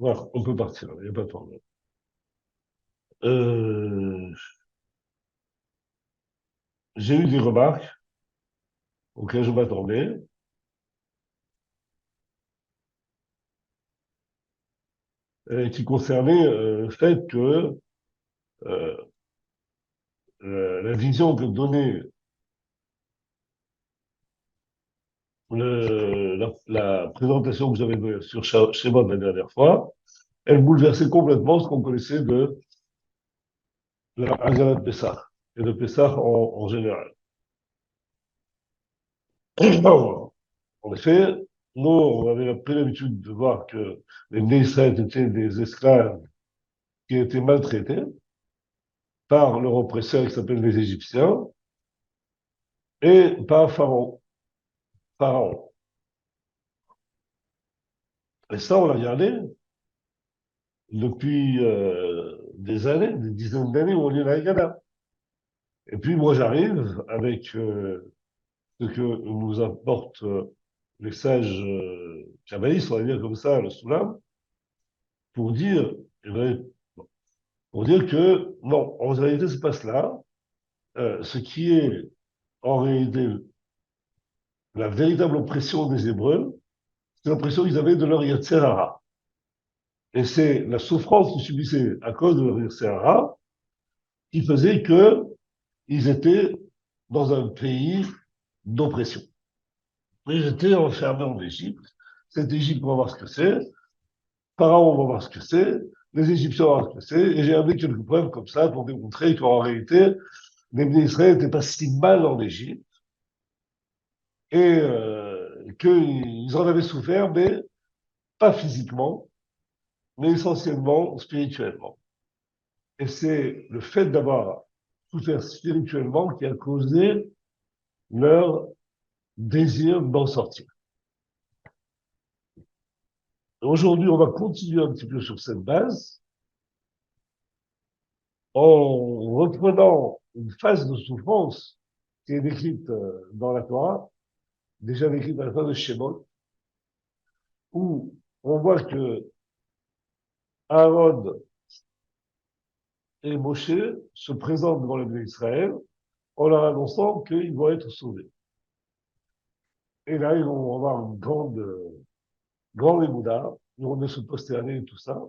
Voilà, on peut partir, il n'y a pas de problème. Euh, j'ai eu des remarques auxquelles je m'attendais, qui concernaient le fait que euh, la vision que donnait la présentation que j'avais donnée sur Shemot la dernière fois, elle bouleversait complètement ce qu'on connaissait de la Haggadah de Pessah et de Pessah en général. En effet, nous, on avait pris l'habitude de voir que les Bnei Israël étaient des esclaves qui étaient maltraités par leur oppresseur qui s'appelle les Égyptiens et par Pharaon. Pharaon. Et ça, on l'a regardé depuis des années, des dizaines d'années où on lit la Haggadah. Et puis moi, j'arrive avec ce que nous apportent les sages kabbalistes, on va dire comme ça, le Soulam, pour dire, eh ben, pour dire que non, en réalité, c'est pas cela. Ce qui est en réalité la véritable oppression des Hébreux, c'est l'oppression qu'ils avaient de leur Yetzer Hara. Et c'est la souffrance qu'ils subissaient à cause de leur Yetzer Hara qui faisait qu'ils étaient dans un pays d'oppression. Ils étaient enfermés en Égypte. Cette Égypte, on va voir ce que c'est. Pharaon, on va voir ce que c'est. Les Égyptiens, on va voir ce que c'est. Et j'ai amené quelques preuves comme ça pour démontrer qu'en réalité, les Bnei Israël n'étaient pas si mal en Égypte et qu'ils en avaient souffert, mais pas physiquement, mais essentiellement spirituellement. Et c'est le fait d'avoir souffert spirituellement qui a causé leur désir d'en sortir. Aujourd'hui, on va continuer un petit peu sur cette base en reprenant une phase de souffrance qui est décrite dans la Torah, déjà décrite dans la Torah de Shemot, où on voit que Aaron et Moshe se présentent devant le peuple d'Israël en leur annonçant qu'ils vont être sauvés. Et là, ils vont avoir une grande émouna, ils vont se prosterner et tout ça,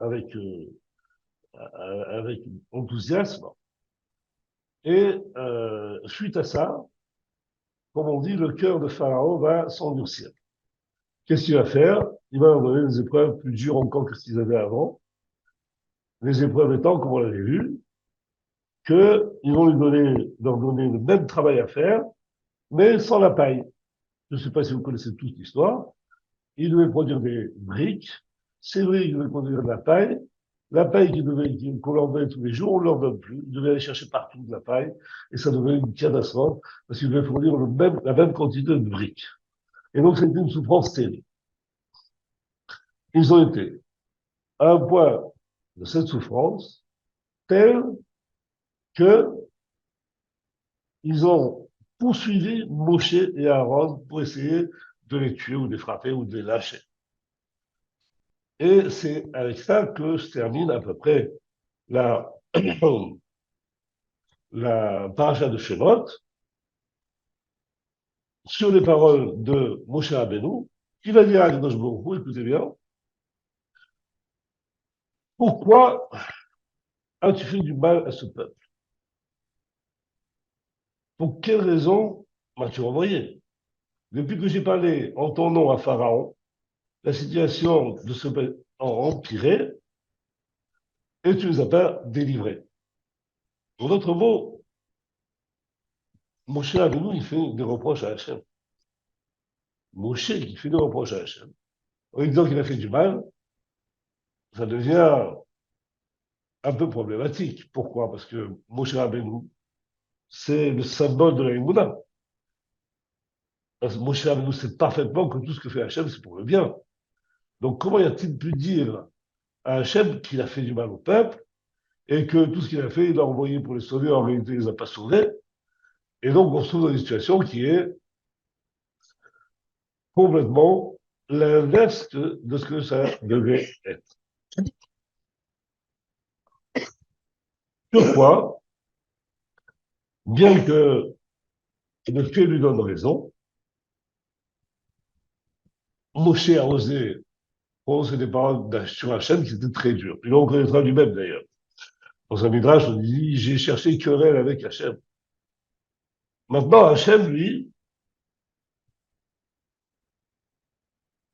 avec, avec enthousiasme. Et suite à ça, comme on dit, le cœur de Pharaon va s'endurcir. Qu'est-ce qu'il va faire? Il va leur donner des épreuves plus dures encore que ce qu'ils avaient avant. Les épreuves étant, comme on l'avait vu, qu'ils vont leur donner le même travail à faire, mais sans la paille. Je ne sais pas si vous connaissez toute l'histoire. Ils devaient produire des briques. Ces briques devaient produire de la paille. La paille qu'on leur donnait tous les jours, on ne leur donne plus. Ils devaient aller chercher partout de la paille. Et ça devenait une catastrophe parce qu'ils devaient fournir la même quantité de briques. Et donc, c'était une souffrance terrible. Ils ont été à un point de cette souffrance tel que ils ont poursuivi Moshe et Aaron pour essayer de les tuer ou de les frapper ou de les lâcher. Et c'est avec ça que se termine à peu près la, la paracha de Shemot sur les paroles de Moshe Rabbeinu, qui va dire à Kadosh Baruch Hu, écoutez bien, pourquoi as-tu fait du mal à ce peuple? Pour quelle raison m'as-tu envoyé? Depuis que j'ai parlé en ton nom à Pharaon, la situation de ce peuple a empiré et tu ne les as pas délivrés. En d'autres mots, Moshe Rabbeinu, il fait des reproches à Hachem. Moshe qui fait des reproches à Hachem. En lui disant qu'il a fait du mal, ça devient un peu problématique. Pourquoi? Parce que Moshe Rabbeinu, c'est le symbole de la Emouna. Parce que Moshe Rabbeinu sait parfaitement que tout ce que fait Hachem, c'est pour le bien. Donc comment y a-t-il pu dire à Hachem qu'il a fait du mal au peuple et que tout ce qu'il a fait, il l'a envoyé pour les sauver, en réalité, il les a pas sauvés. Et donc on se trouve dans une situation qui est complètement l'inverse de ce que ça devait être. Pourquoi, bien que le fait lui donne raison, Moshe a osé prononcer des paroles sur Hachem qui étaient très dures. Il le reconnaîtra lui-même d'ailleurs. Dans un midrash, on dit, j'ai cherché querelle avec Hachem. Maintenant, Hachem, lui,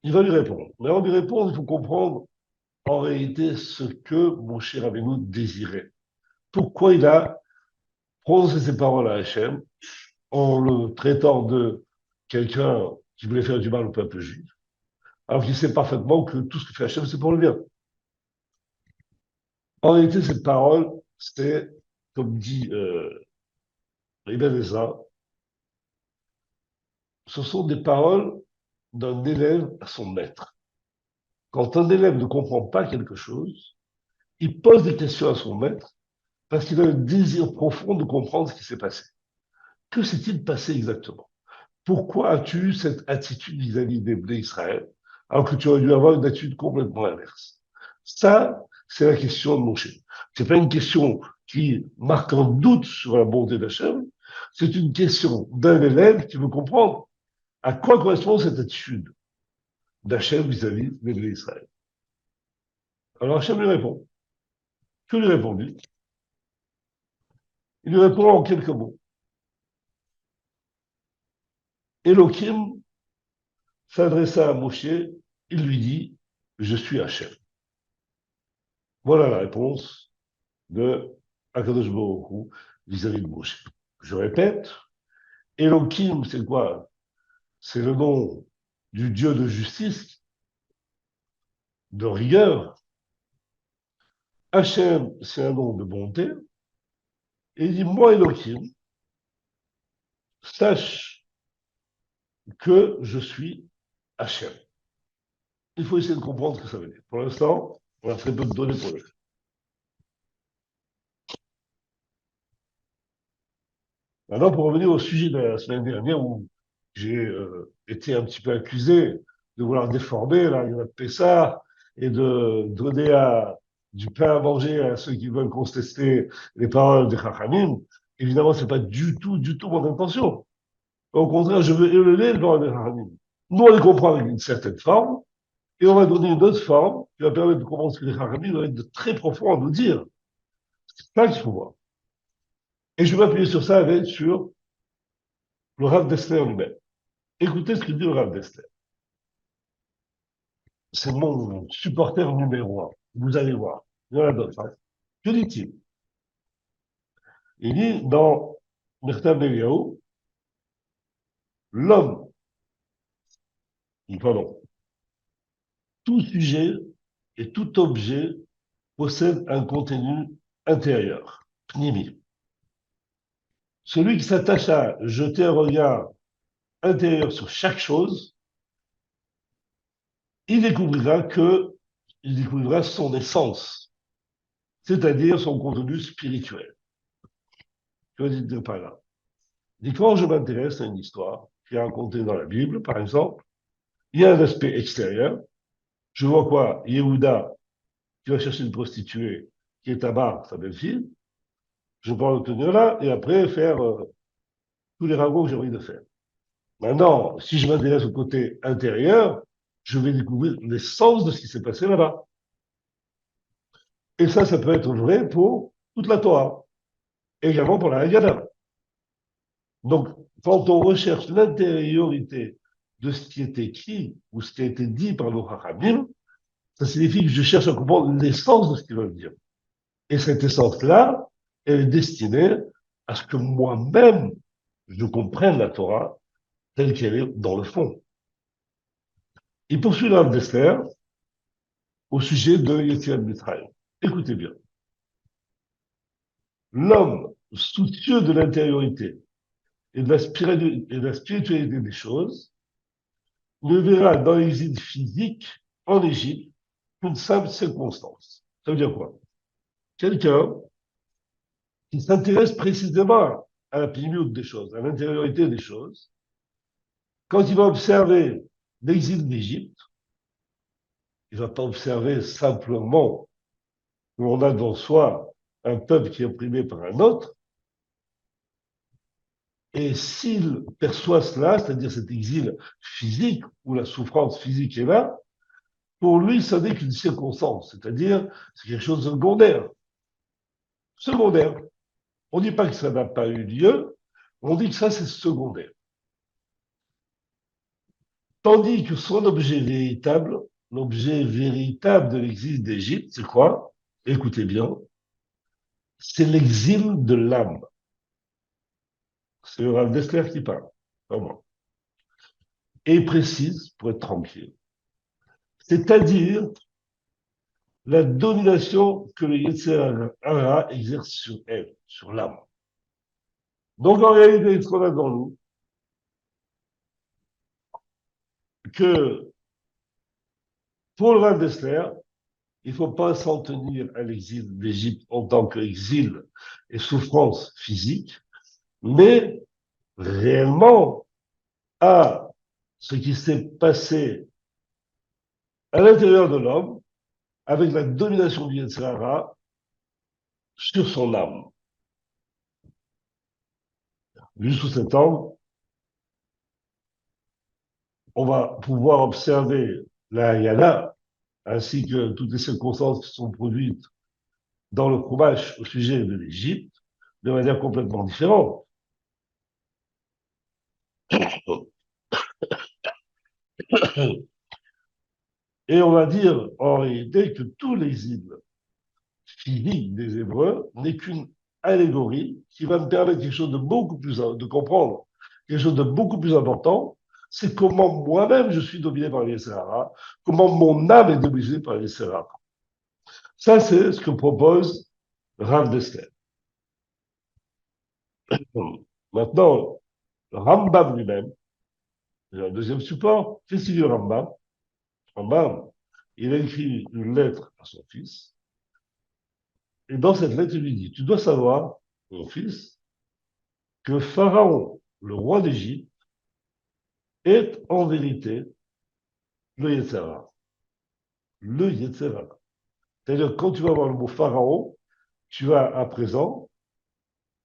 il va lui répondre. Mais avant de lui répondre, il faut comprendre en réalité ce que Moshe Rabbeinu désirait. Pourquoi il a prononcé ces paroles à Hachem en le traitant de quelqu'un qui voulait faire du mal au peuple juif, alors qu'il sait parfaitement que tout ce que fait Hachem, c'est pour le bien. En réalité, cette parole, c'est, comme dit Ibn Ezra, ce sont des paroles d'un élève à son maître. Quand un élève ne comprend pas quelque chose, il pose des questions à son maître parce qu'il a le désir profond de comprendre ce qui s'est passé. Que s'est-il passé exactement? Pourquoi as-tu eu cette attitude vis-à-vis des Bnei Israël alors que tu aurais dû avoir une attitude complètement inverse? Ça, c'est la question de Moshe. C'est pas une question qui marque un doute sur la bonté d'Hachem, c'est une question d'un élève qui veut comprendre à quoi correspond cette attitude d'Hachem vis-à-vis des Bnei Israël. Alors Hachem lui répond. Que lui répond-il? Il lui répond en quelques mots. Elohim s'adressa à Moshe, il lui dit, je suis Hachem. Voilà la réponse de Akadosh Baruch Hu vis-à-vis de Moshe. Je répète, Elohim, c'est quoi? C'est le nom du Dieu de justice, de rigueur. Hachem, c'est un nom de bonté. Et il dit, moi, Elohim, sache que je suis Hachem. Il faut essayer de comprendre ce que ça veut dire. Pour l'instant, on a très peu de données pour le faire. Maintenant, pour revenir au sujet de la semaine dernière où j'ai été un petit peu accusé de vouloir déformer la Yom Pessah et de donner du pain à manger à ceux qui veulent contester les paroles des Chachamim, évidemment, c'est pas du tout mon intention. Au contraire, je veux élever les paroles des Chachamim. Nous, on les comprend avec une certaine forme, et on va donner une autre forme qui va permettre de comprendre ce que les Chachamim vont être de très profond à nous dire. C'est ça qu'il faut voir. Et je vais m'appuyer sur ça avec sur le Rav Dessler lui-même. Écoutez ce que dit le Rav Dessler. C'est mon supporter numéro un. Vous allez voir. Il y en a d'autres. Hein. Que dit-il? Il dit dans Mertab Eliyahu, l'homme, pardon, tout sujet et tout objet possède un contenu intérieur, pnimi. Celui qui s'attache à jeter un regard intérieur sur chaque chose, il découvrira son essence, c'est-à-dire son contenu spirituel. Que veut dire par là? Et quand je m'intéresse à une histoire qui est racontée dans la Bible, par exemple, il y a un aspect extérieur. Je vois quoi? Yehuda qui va chercher une prostituée qui est Tamar, sa belle-fille. Je prends le tenir là et après faire tous les ragots que j'ai envie de faire. Maintenant, si je m'intéresse au côté intérieur, je vais découvrir l'essence de ce qui s'est passé là-bas. Et ça peut être vrai pour toute la Torah, également pour la Haggadah. Donc, quand on recherche l'intériorité de ce qui est écrit ou ce qui a été dit par nos Chachamim, ça signifie que je cherche à comprendre l'essence de ce qu'ils veulent dire. Et cette essence-là, elle est destinée à ce que moi-même, je comprenne la Torah telle qu'elle est dans le fond. Il poursuit l'Rav Dessler au sujet de Yetziat Mitzrayim. Écoutez bien. L'homme soucieux de l'intériorité et de la spiritualité des choses ne verra dans l'exil physique en Égypte qu'une simple circonstance. Ça veut dire quoi? Quelqu'un qui s'intéresse précisément à la plénitude des choses, à l'intériorité des choses, quand il va observer l'exil d'Égypte, il ne va pas observer simplement que l'on a devant soi un peuple qui est opprimé par un autre, et s'il perçoit cela, c'est-à-dire cet exil physique, où la souffrance physique est là, pour lui, ça n'est qu'une circonstance, c'est-à-dire c'est quelque chose de secondaire. Secondaire. On ne dit pas que ça n'a pas eu lieu, on dit que ça, c'est secondaire. Tandis que son l'objet véritable de l'exil d'Égypte, c'est quoi? Écoutez bien, c'est l'exil de l'âme. C'est le Rav Dessler qui parle, pas moi. Et précise, pour être tranquille. C'est-à-dire la domination que le Yetzer Hara exerce sur elle, sur l'âme. Donc en réalité, ce qu'on a dans nous, que pour le Rav Dessler, il ne faut pas s'en tenir à l'exil d'Égypte en tant qu'exil et souffrance physique, mais réellement à ce qui s'est passé à l'intérieur de l'homme avec la domination du Yetzirah sur son âme. Vu sous cet angle, on va pouvoir observer la Hayala ainsi que toutes les circonstances qui sont produites dans le Chumash au sujet de l'Égypte de manière complètement différente. Et on va dire en réalité que tout l'exil physique des Hébreux n'est qu'une allégorie qui va me permettre quelque chose de beaucoup plus, de comprendre quelque chose de beaucoup plus important, c'est comment moi-même je suis dominé par les Sahara, comment mon âme est dominée par les Sahara. Ça, c'est ce que propose Rav Dessler. Maintenant, Rambam lui-même, c'est un deuxième support. Qu'est-ce qu'il dit Rambam? Rambam, il a écrit une lettre à son fils, et dans cette lettre, il lui dit, tu dois savoir, mon fils, que Pharaon, le roi d'Égypte, est en vérité le Yetzirah. Le Yetzirah. C'est-à-dire, quand tu vas voir le mot Pharaon, tu vas à présent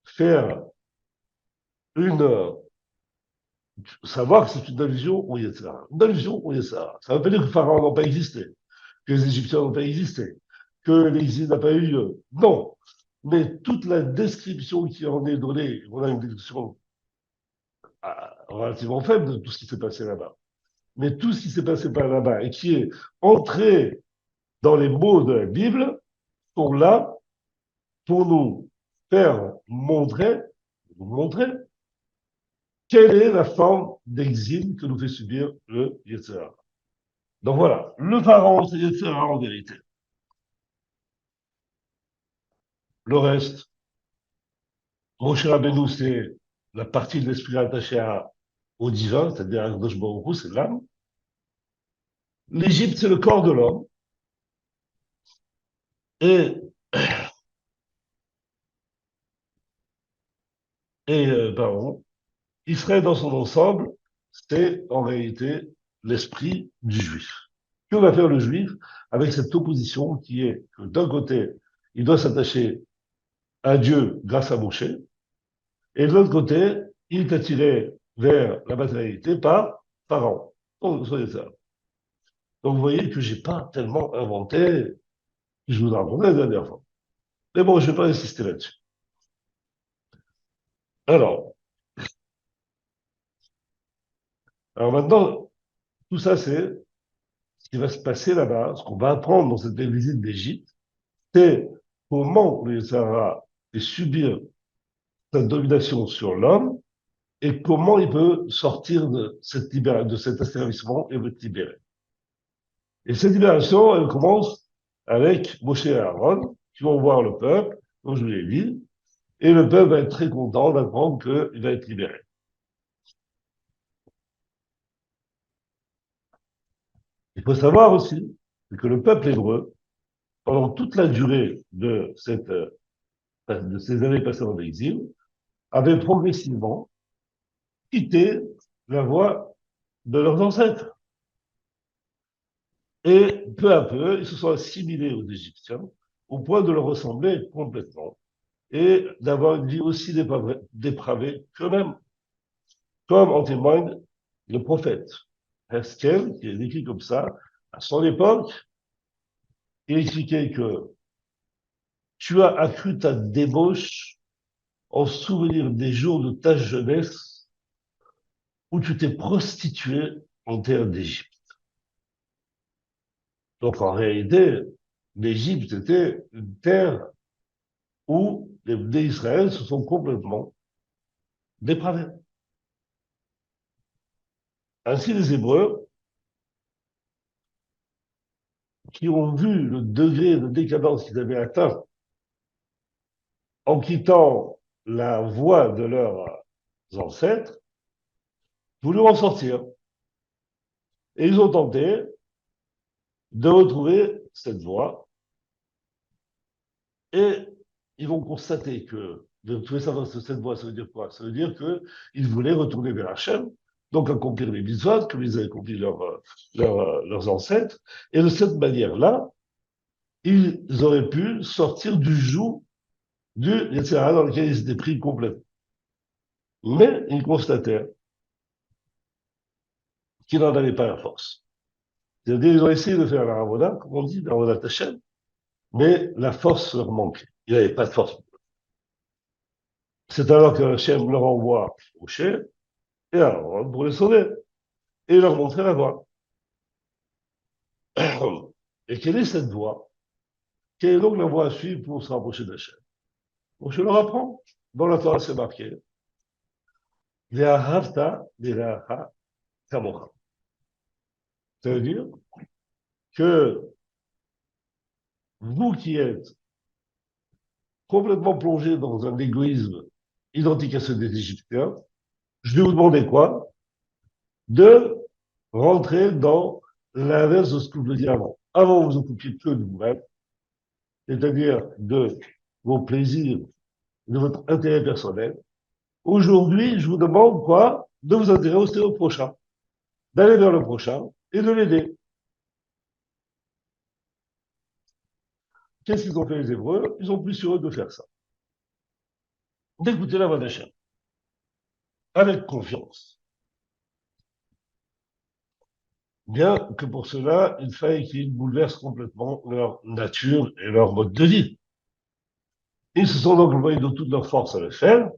faire une. Savoir que c'est une allusion au Yetzirah. Une allusion au Yetzirah. Ça ne veut pas dire que Pharaon n'a pas existé, que les Égyptiens n'ont pas existé, que l'exil n'a pas eu lieu. Non. Mais toute la description qui en est donnée, on a une description relativement faible de tout ce qui s'est passé là-bas. Mais tout ce qui s'est passé par là-bas et qui est entré dans les mots de la Bible sont là pour nous faire montrer quelle est la forme d'exil que nous fait subir le Yetzirah. Donc voilà, le pharaon, c'est Yetzirah en vérité. Le reste, Moshe Rabbeinu, c'est la partie de l'esprit attachée au divin, c'est-à-dire à Kadosh Baruch Hu, c'est l'âme. L'Égypte, c'est le corps de l'homme. Et, pardon, Israël dans son ensemble, c'est en réalité l'esprit du juif. Que va faire le juif avec cette opposition qui est que d'un côté, il doit s'attacher à Dieu grâce à Moshe, et de l'autre côté, il est attiré vers la matérialité par Pharaon. Donc, soyez ça. Donc, vous voyez que j'ai pas tellement inventé, je vous en racontais la dernière fois. Mais bon, je vais pas insister là-dessus. Alors, alors maintenant, tout ça, c'est ce qui va se passer là-bas, ce qu'on va apprendre dans cette visite d'Égypte, c'est comment le Sahara fait subir sa domination sur l'homme et comment il peut sortir de cet asservissement et être libéré. Et cette libération, elle commence avec Moshe et Aaron, qui vont voir le peuple, comme je vous l'ai dit, et le peuple va être très content d'apprendre qu'il va être libéré. Il faut savoir aussi que le peuple hébreu, pendant toute la durée de ces années passées en exil, avait progressivement quitté la voie de leurs ancêtres. Et peu à peu, ils se sont assimilés aux Égyptiens au point de leur ressembler complètement et d'avoir une vie aussi dépravée qu'eux-mêmes, comme en témoigne le prophète Heskel, qui est décrit comme ça. À son époque, il expliquait que tu as accru ta débauche en souvenir des jours de ta jeunesse où tu t'es prostitué en terre d'Égypte. Donc en réalité, l'Égypte était une terre où les d'Israël se sont complètement dépravés. Ainsi, les Hébreux, qui ont vu le degré de décadence qu'ils avaient atteint en quittant la voie de leurs ancêtres, voulu en sortir. Et ils ont tenté de retrouver cette voie et ils vont constater que de trouver cette voie, ça veut dire quoi? Ça veut dire qu'ils voulaient retourner vers Hachem, donc accomplir les mitzvot comme ils avaient accompli leurs ancêtres. Et de cette manière-là, ils auraient pu sortir du joug du Yetzirah dans lequel ils étaient pris complètement. Mais ils constatèrent qu'ils n'en avaient pas la force. C'est-à-dire, ils ont essayé de faire la Ravoda, comme on dit, la Ravoda Tachem, mais la force leur manquait. Il n'y avait pas de force. C'est alors que Hachem leur envoie au chef et alors, pour les sauver et leur montrer la voie. Et quelle est cette voie? Quelle est donc la voie à suivre pour se rapprocher d'Hachem? Bon, je leur apprends. Dans la Torah, c'est marqué Ve'ahavta v'le'acha kamocha. Ça veut dire que vous qui êtes complètement plongé dans un égoïsme identique à ceux des Égyptiens, je vais vous demander quoi? De rentrer dans l'inverse de ce que je vous dis avant. Avant, vous vous occupiez que de vous-même, c'est-à-dire de vos plaisirs, de votre intérêt personnel. Aujourd'hui, je vous demande quoi? De vous intéresser au prochain, d'aller vers le prochain et de l'aider. Qu'est-ce qu'ils ont fait les Hébreux? Ils ont pris sur eux de faire ça. D'écouter la voix d'Hachem, avec confiance. Bien que pour cela, il fallait qu'ils bouleversent complètement leur nature et leur mode de vie. Ils se sont donc envoyés de toute leur force à le faire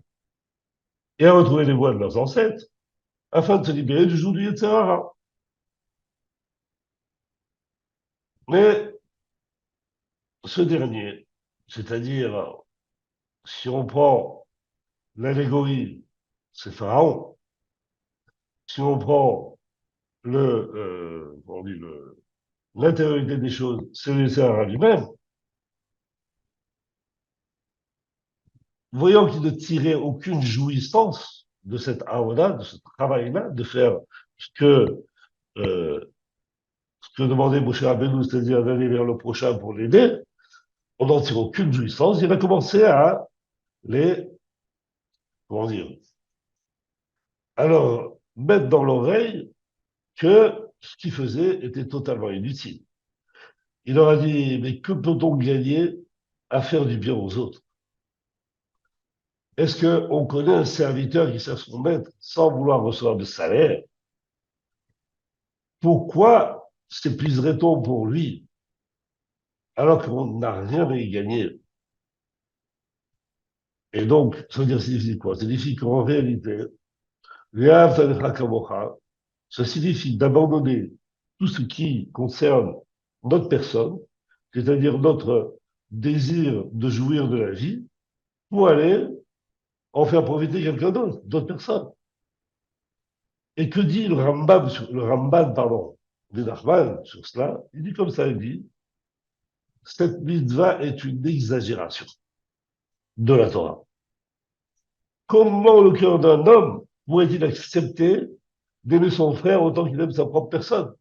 et à retrouver les voies de leurs ancêtres afin de se libérer du joug du Yetzirah. Mais ce dernier, c'est-à-dire, si on prend l'allégorie, c'est Pharaon. Si on prend on dit l'intériorité des choses, c'est le Yetzirah lui-même. Voyant qu'il ne tirait aucune jouissance de cette aoda, de ce travail-là, de faire ce que, euh, ce que demandait Moshe Rabbeinu, c'est-à-dire d'aller vers le prochain pour l'aider, on n'en tire aucune jouissance. Il a commencé à les, comment dire, alors mettre dans l'oreille que ce qu'il faisait était totalement inutile. Il leur a dit, mais que peut-on gagner à faire du bien aux autres? Est-ce qu'on connaît un serviteur qui sert son maître sans vouloir recevoir de salaire? Pourquoi s'épuiserait-on pour lui alors qu'on n'a rien à y gagner? Et donc, ça veut dire, ça signifie quoi? Ça signifie qu'en réalité, ça signifie d'abandonner tout ce qui concerne notre personne, c'est-à-dire notre désir de jouir de la vie, pour aller en faire profiter quelqu'un d'autre, d'autres personnes. Et que dit le Ramban, pardon, de Nachman sur cela? Il dit comme ça, il dit, cette mitzvah est une exagération de la Torah. Comment le cœur d'un homme pourrait-il accepter d'aimer son frère autant qu'il aime sa propre personne?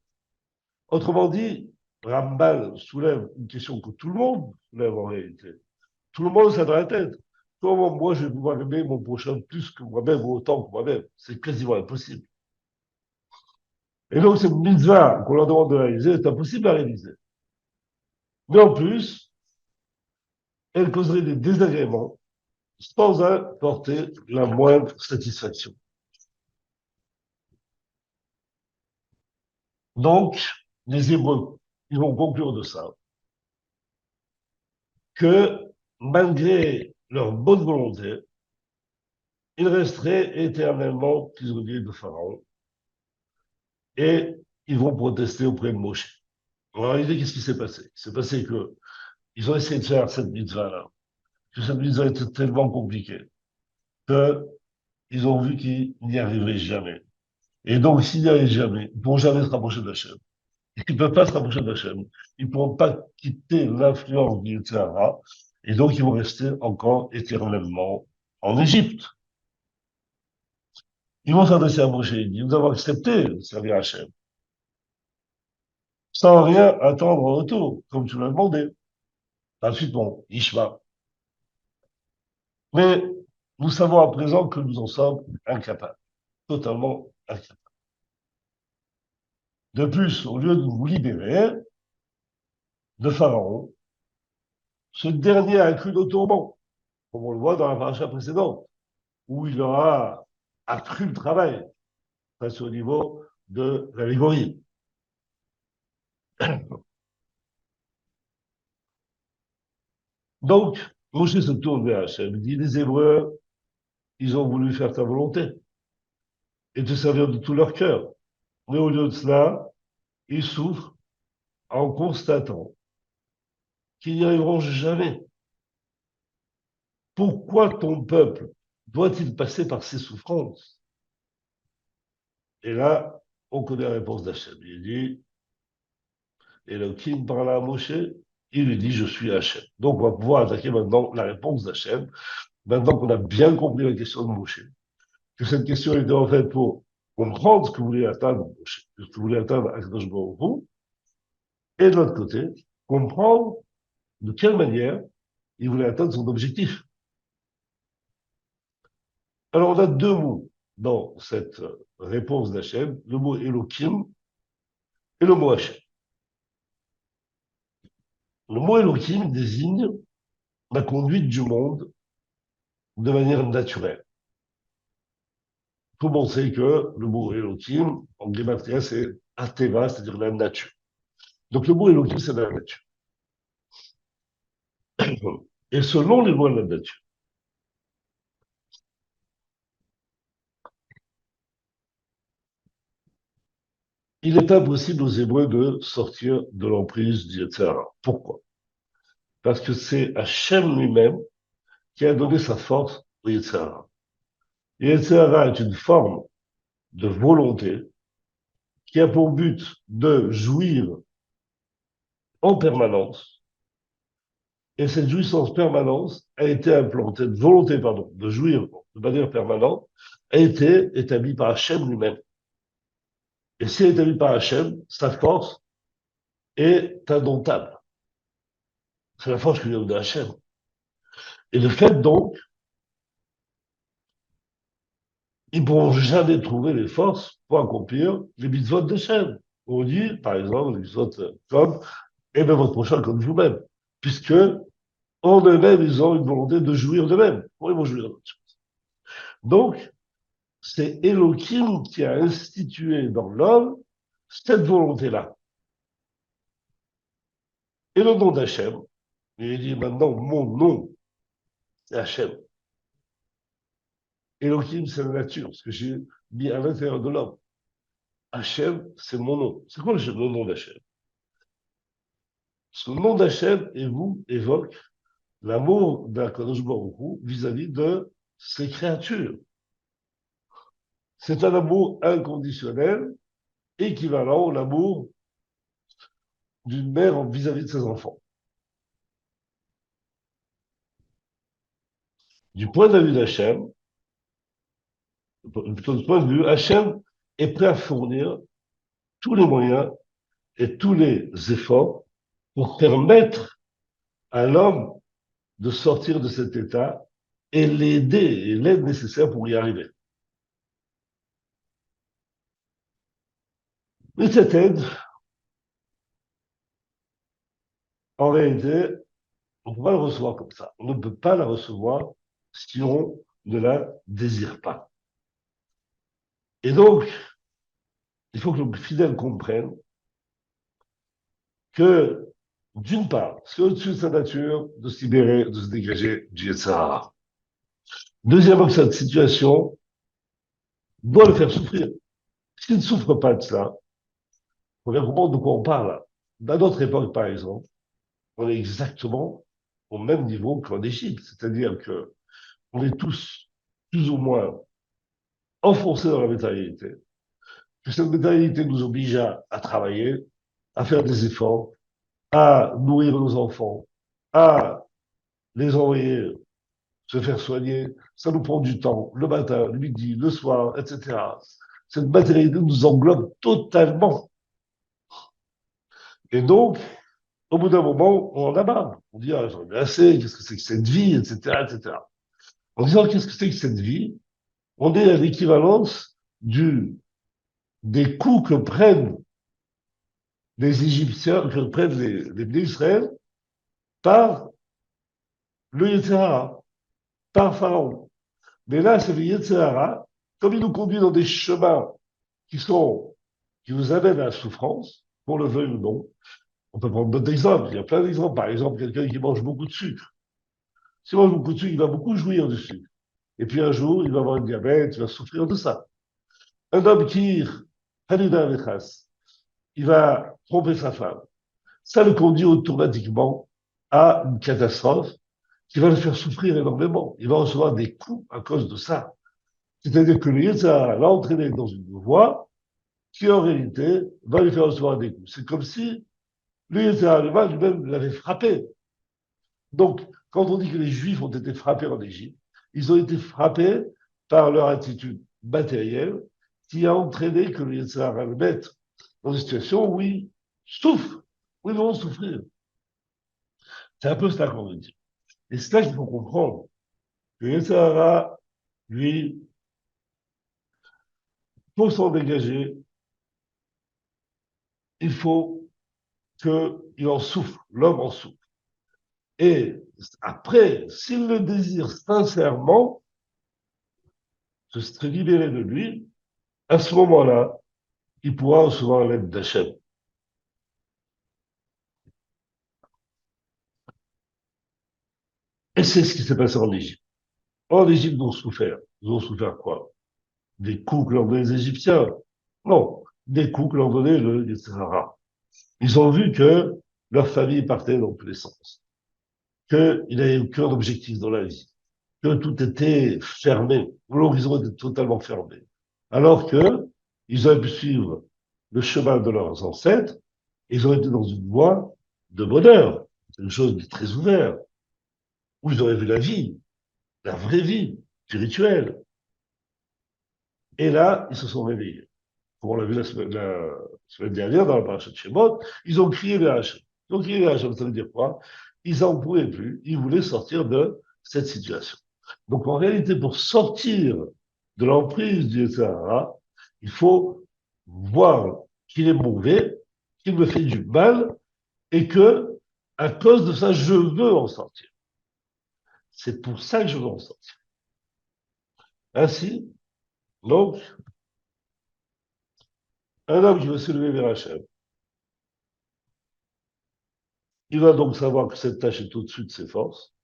Autrement dit, Ramban soulève une question que tout le monde soulève en réalité. Tout le monde, ça dans la tête. Comment moi je vais pouvoir aimer mon prochain plus que moi-même ou autant que moi-même? C'est quasiment impossible. Et donc, cette mitzvah qu'on leur demande de réaliser est impossible à réaliser. Mais en plus, elle causerait des désagréments sans apporter la moindre satisfaction. Donc, les Hébreux, ils vont conclure de ça que malgré leur bonne volonté, ils resteraient éternellement prisonniers de Pharaon et ils vont protester auprès de Moshe. En réalité, qu'est-ce qui s'est passé? Il s'est passé que ils ont essayé de faire cette mitzvah-là, que cette mitzvah était tellement compliquée qu'ils ont vu qu'ils n'y arriveraient jamais. Et donc, s'ils n'y arrivent jamais, ils ne pourront jamais se rapprocher d'Hachem. Ils ne peuvent pas se rapprocher d'Hachem. Ils ne pourront pas quitter l'influence du Sahara. Et donc, ils vont rester encore éternellement en Égypte. Ils vont s'adresser à Moshe et dire, nous avons accepté de servir Hachem, sans rien attendre en retour, comme tu l'as demandé. Ensuite, bon, Ishma. Mais nous savons à présent que nous en sommes incapables, totalement incapables. De plus, au lieu de vous libérer de Pharaon, ce dernier a accru nos tourments, comme on le voit dans la paracha précédente, où il aura accru le travail, face au niveau de l'allégorie. Donc, Moshe se tourne vers Hachem, il dit, les Hébreux, ils ont voulu faire ta volonté et te servir de tout leur cœur. Mais au lieu de cela, ils souffrent en constatant qu'ils n'y arriveront jamais. Pourquoi ton peuple doit-il passer par ces souffrances? Et là, on connaît la réponse d'Hachem. Il dit, Elohim parla à Moshe, il lui dit, je suis Hachem. Donc, on va pouvoir attaquer maintenant la réponse d'Hachem, maintenant qu'on a bien compris la question de Moshe. Que cette question était en fait pour comprendre ce que voulait atteindre Moshe, ce que voulait atteindre Akadosh Baruch Hu, et de l'autre côté, comprendre de quelle manière il voulait atteindre son objectif. Alors, on a deux mots dans cette réponse d'Hachem, le mot Elohim et le mot Hachem. Le mot Elohim désigne la conduite du monde de manière naturelle. Tout le monde sait que le mot Elohim, en gématria, c'est Ateva, c'est-à-dire la nature. Donc le mot Elohim, c'est la nature. Et selon les lois de la nature, il est impossible aux Hébreux de sortir de l'emprise du Yetzirah. Pourquoi? Parce que c'est Hachem lui-même qui a donné sa force au Yetzirah. Le Yetzirah est une forme de volonté qui a pour but de jouir en permanence. Et cette jouissance permanente a été implantée, volonté, pardon, de jouir de manière permanente, a été établie par Hachem lui-même. Et si elle est établie par Hachem, sa force est indomptable. C'est la force que vient de Hachem. Et le fait donc, ils ne pourront jamais trouver les forces pour accomplir les mitzvot d'Hachem. On dit, par exemple, les mitzvot comme aimez votre prochain comme vous-même, puisque en eux-mêmes, ils ont une volonté de jouir d'eux-mêmes. Pourquoi ils vont jouir d'autre chose? Donc, c'est Elohim qui a institué dans l'homme cette volonté-là. Et le nom d'Hachem, il dit maintenant, mon nom, c'est Hachem. Elohim, c'est la nature, ce que j'ai mis à l'intérieur de l'homme. Hachem, c'est mon nom. C'est quoi le nom d'Hachem? Ce nom d'Hachem évoque l'amour d'Akadosh Baruch Hu vis-à-vis de ses créatures. C'est un amour inconditionnel, équivalent au l'amour d'une mère vis-à-vis de ses enfants. Du point de vue d'Hachem, plutôt du point de vue, Hachem est prêt à fournir tous les moyens et tous les efforts pour permettre à l'homme de sortir de cet état et l'aider et l'aide nécessaire pour y arriver. Mais cette aide, en réalité, on ne peut pas la recevoir comme ça. On ne peut pas la recevoir si on ne la désire pas. Et donc, il faut que le fidèle comprenne que, d'une part, c'est au-dessus de sa nature de se libérer, de se dégager du Yetzirah. Deuxièmement, que cette situation doit le faire souffrir. S'il ne souffre pas de ça, on bien comprendre de quoi on parle. Dans notre époque, par exemple, on est exactement au même niveau qu'en Égypte. C'est-à-dire que on est tous plus ou moins enfoncés dans la matérialité. Que cette matérialité nous oblige à travailler, à faire des efforts, à nourrir nos enfants, à les envoyer se faire soigner. Ça nous prend du temps, le matin, le midi, le soir, etc. Cette matérialité nous englobe totalement. Et donc, au bout d'un moment, on en a marre. On dit, ah, j'en ai assez, qu'est-ce que c'est que cette vie, etc., etc. En disant, qu'est-ce que c'est que cette vie, on est à l'équivalence des coups que prennent les Égyptiens, que prennent les Israël par le Yetzirah, par Pharaon. Mais là, c'est le Yetzirah, comme il nous conduit dans des chemins qui sont, qui nous amènent à la souffrance, qu'on le veuille ou non. On peut prendre d'autres exemples. Il y a plein d'exemples. Par exemple, quelqu'un qui mange beaucoup de sucre. S'il mange beaucoup de sucre, il va beaucoup jouir du sucre. Et puis un jour, il va avoir un diabète, il va souffrir de ça. Un homme qui, il va tromper sa femme. Ça le conduit automatiquement à une catastrophe qui va le faire souffrir énormément. Il va recevoir des coups à cause de ça. C'est-à-dire que le Yetzirah l'a entraîné dans une voie qui, en réalité, va lui faire recevoir des coups. C'est comme si le Yetzirah lui-même l'avait frappé. Donc, quand on dit que les Juifs ont été frappés en Égypte, ils ont été frappés par leur attitude matérielle qui a entraîné que le Yetzirah le mette dans une situation où ils souffrent, où ils vont souffrir. C'est un peu ça qu'on veut dire. Et c'est là qu'il faut comprendre que Yetzirah, lui, pour s'en dégager, il faut qu'il en souffre, l'homme en souffre. Et après, s'il le désire sincèrement, se serait libéré de lui, à ce moment-là, il pourra recevoir l'aide d'Hachem. Et c'est ce qui s'est passé en Égypte. En Égypte, ils ont souffert. Ils ont souffert quoi? Des coups que leur donnaient les Égyptiens? Non, des coups que leur donnait le Sahara. Ils ont vu que leur famille partait dans tous les sens, qu'ils n'avaient aucun objectif dans la vie, que tout était fermé, l'horizon était totalement fermé. Alors que ils auraient pu suivre le chemin de leurs ancêtres, ils auraient été dans une voie de bonheur, une chose de très ouverte, où ils auraient vu la vraie vie spirituelle. Et là, ils se sont réveillés. Comme on l'a vu la semaine dernière dans la paracha de Shemot, ils ont crié vers Hachem. Ils ont crié vers Hachem, ça veut dire quoi? Ils n'en pouvaient plus, ils voulaient sortir de cette situation. Donc en réalité, pour sortir de l'emprise du Sahara, il faut voir qu'il est mauvais, qu'il me fait du mal, et que, à cause de ça, je veux en sortir. C'est pour ça que je veux en sortir. Ainsi, donc, un homme qui veut s'élever vers Hachem, il va donc savoir que cette tâche est au-dessus de ses forces.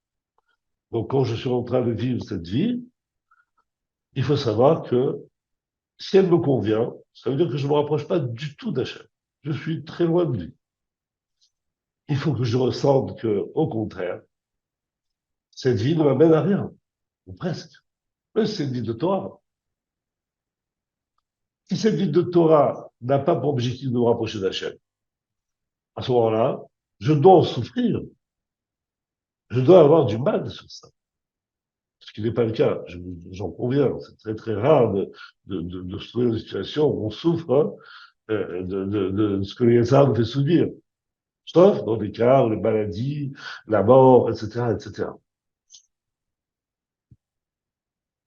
Donc, quand je suis en train de vivre cette vie, il faut savoir que si elle me convient, ça veut dire que je ne me rapproche pas du tout d'Hachem. Je suis très loin de lui. Il faut que je ressente que, au contraire, cette vie ne m'amène à rien, ou presque. Mais c'est une vie de Torah. Si cette vie de Torah n'a pas pour objectif de me rapprocher d'Hachem, à ce moment-là, je dois en souffrir. Je dois avoir du mal sur ça. Ce qui n'est pas le cas, j'en conviens. C'est très très rare de se trouver dans une situation où on souffre de ce que les Yetzirah nous fait subir. Sauf dans des cas où les maladies, la mort, etc., etc.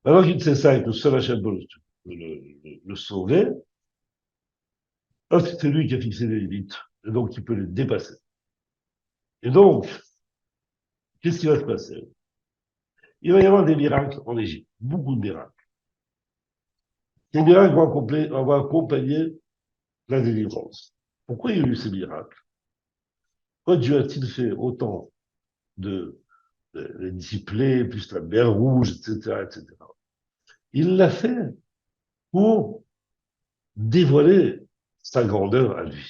Maintenant qu'il sait ça et que seul Hachem peut le sauver, Parce que c'est lui qui a fixé les limites, et donc il peut les dépasser. Et donc, qu'est-ce qui va se passer? Il va y avoir des miracles en Égypte, beaucoup de miracles. Ces miracles vont accompagner la délivrance. Pourquoi il y a eu ces miracles? Pourquoi Dieu a-t-il fait autant de disciplés, plus la mer rouge, etc., etc. Il l'a fait pour dévoiler sa grandeur à lui.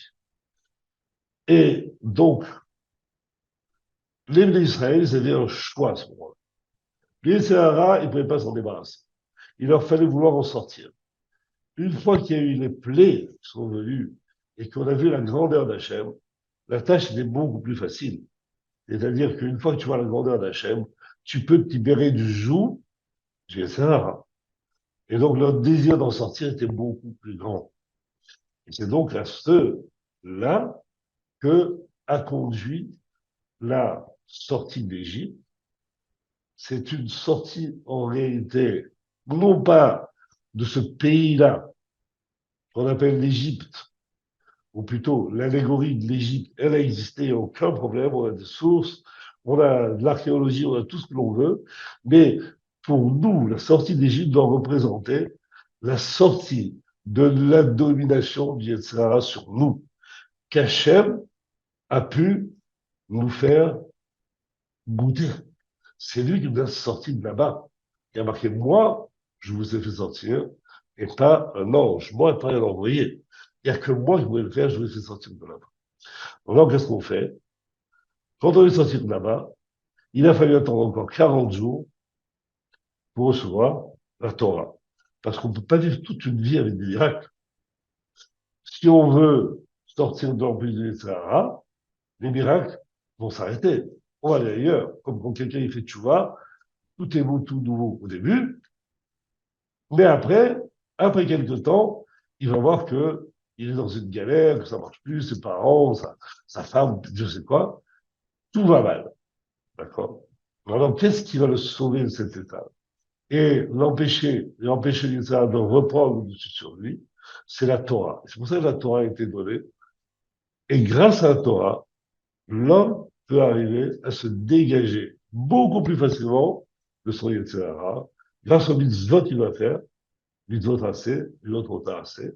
Et donc, les Israël, ils avaient un choix à ce moment-là. Les Sahara, ils ne pouvaient pas s'en débarrasser. Il leur fallait vouloir en sortir. Une fois qu'il y a eu les plaies qui sont venues et qu'on a vu la grandeur d'Hachem, la tâche était beaucoup plus facile. C'est-à-dire qu'une fois que tu vois la grandeur d'Hachem, tu peux te libérer du joug du Sahara. Et donc, leur désir d'en sortir était beaucoup plus grand. Et c'est donc à ceux-là que a conduit la sortie d'Égypte. C'est une sortie en réalité, non pas de ce pays-là qu'on appelle l'Égypte, ou plutôt l'allégorie de l'Égypte, elle a existé, il n'y a aucun problème, on a des sources, on a de l'archéologie, on a tout ce que l'on veut, mais pour nous, la sortie d'Égypte doit représenter la sortie de la domination du Yetzirah sur nous, qu'Hachem a pu nous faire goûter. C'est lui qui nous a sortis de là-bas. Il a marqué, moi, je vous ai fait sortir, et pas un ange. Moi, pas un envoyé. Il n'y a que moi qui pouvais le faire, je vous ai fait sortir de là-bas. Alors, qu'est-ce qu'on fait? Quand on est sorti de là-bas, il a fallu attendre encore 40 jours pour recevoir la Torah. Parce qu'on ne peut pas vivre toute une vie avec des miracles. Si on veut sortir de l'emprise du Sahara, les miracles vont s'arrêter. On va aller ailleurs. Comme quand quelqu'un il fait tchouva, tout est beau, tout nouveau au début, mais après quelques temps, il va voir que il est dans une galère, que ça marche plus, ses parents, sa femme, je sais quoi, tout va mal, d'accord? Alors, qu'est-ce qui va le sauver de cet état? Et l'empêcher de reprendre le dessus sur lui, c'est la Torah. C'est pour ça que la Torah a été donnée. Et grâce à la Torah, l'homme peut arriver à se dégager beaucoup plus facilement de son Yetzirah grâce aux mitzvot qu'il va faire, mitzvot assez, mitzvot assez.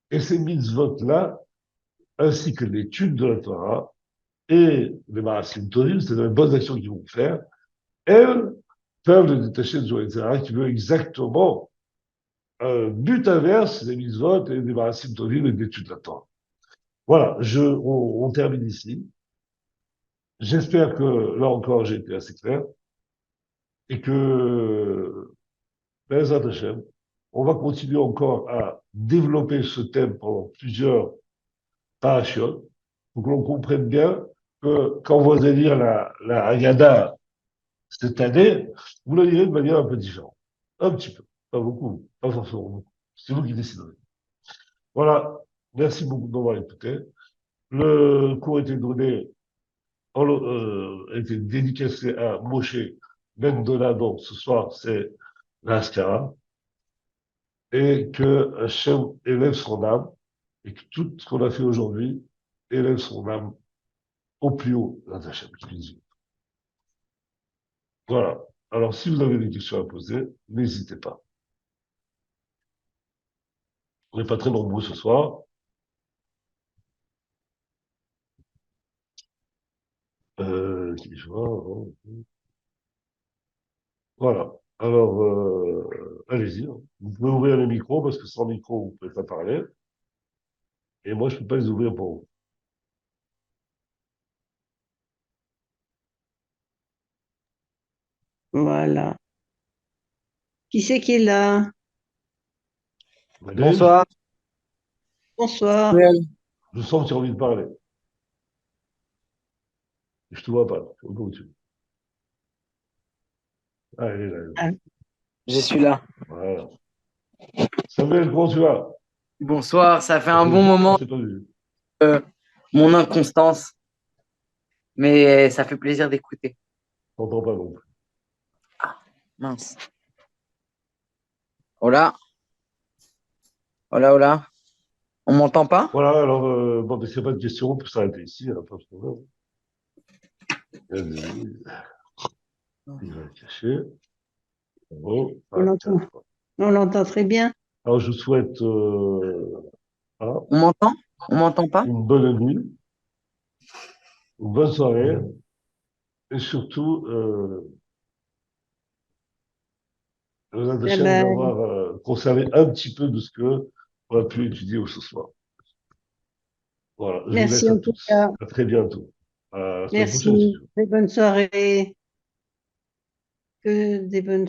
Et ces mitzvot-là, ainsi que l'étude de la Torah et les marasim tovim, c'est-à-dire les bonnes actions qu'ils vont faire, elles peuvent le détacher de son Yetzirah qui veut exactement un but inverse des mitzvot et des marasim tovim et de l'étude de la Torah. Voilà, on termine ici. J'espère que là encore j'ai été assez clair et que, Bezat Hashem, on va continuer encore à développer ce thème pendant plusieurs parachiotes pour que l'on comprenne bien que quand vous allez lire la Haggadah cette année, vous la lirez de manière un peu différente. Un petit peu, pas beaucoup, pas forcément beaucoup. C'est vous qui déciderez. Voilà, merci beaucoup de m'avoir écouté. Le cours était donné, était dédicacé à Moshe Ben Dona, donc ce soir c'est l'Askara, et que Hachem élève son âme, et que tout ce qu'on a fait aujourd'hui élève son âme au plus haut, dans Hachem, qui puisse dire. Voilà. Alors, si vous avez des questions à poser, n'hésitez pas. On n'est pas très nombreux ce soir. Qui je vois, voilà. Alors, allez-y. Vous pouvez ouvrir les micros parce que sans micro, vous ne pouvez pas parler. Et moi, je ne peux pas les ouvrir pour vous. Voilà. Qui c'est qui est là? Madeleine, Bonsoir. Bonsoir. Samuel. je sens que tu as envie de parler. Je te vois pas. Je vois pas où tu es. Ah, elle est là. Ah, Je suis là. Voilà. Samuel, comment tu vas? Bonsoir, ça fait Ça un fait bon longtemps qu'on moment s'est pas vu. mon inconstance, mais ça fait plaisir d'écouter. Je t'entends pas non plus. Mince. Hola, hola, hola. On m'entend pas? Voilà, alors, bon, mais s'il n'y a pas de questions, on peut s'arrêter ici, hein, pas de problème. Vas-y, il va le cacher. Bon, On voilà, tiens. l'entend. On l'entend très bien. Alors, je vous souhaite voilà, On m'entend? On m'entend pas? une bonne nuit, une bonne soirée, et surtout, vous avez de Eh chance ben, d'avoir conservé un petit peu de ce que on a pu étudier ce soir. Voilà, je vous laisse merci à en tout cas. tous. À très bientôt. À la semaine prochaine, si tu Merci. veux. Très bonne soirée. Que des bonnes